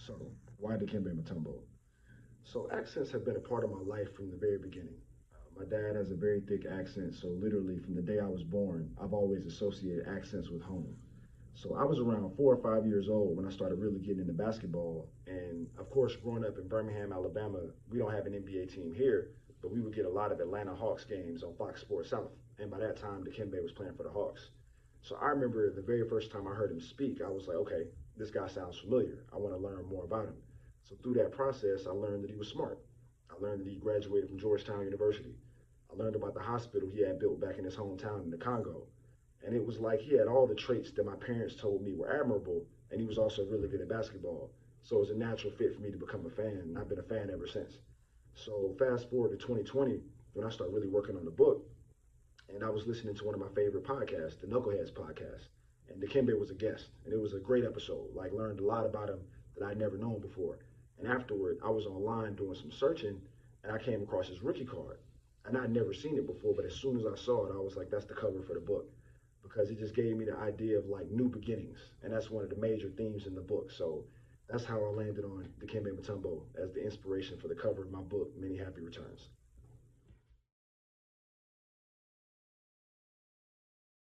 So, why Dikembe Mutombo? So, accents have been a part of my life from the very beginning. My dad has a very thick accent, so literally from the day I was born, I've always associated accents with home. So, I was around 4 or 5 years old when I started really getting into basketball. And of course, growing up in Birmingham, Alabama, we don't have an NBA team here, but we would get a lot of Atlanta Hawks games on Fox Sports South. And by that time, Dikembe was playing for the Hawks. So I remember the very first time I heard him speak, I was like, okay, this guy sounds familiar. I want to learn more about him. So through that process, I learned that he was smart. I learned that he graduated from Georgetown University. I learned about the hospital he had built back in his hometown in the Congo. And it was like he had all the traits that my parents told me were admirable, and he was also really good at basketball. So it was a natural fit for me to become a fan, and I've been a fan ever since. So fast forward to 2020, when I started really working on the book, and I was listening to one of my favorite podcasts, the Knuckleheads podcast, and Dikembe was a guest, and it was a great episode. Like learned a lot about him that I'd never known before. And afterward, I was online doing some searching, and I came across his rookie card, and I'd never seen it before. But as soon as I saw it, I was like, that's the cover for the book, because it just gave me the idea of like new beginnings, and that's one of the major themes in the book. So that's how I landed on Dikembe Mutombo as the inspiration for the cover of my book, Many Happy Returns.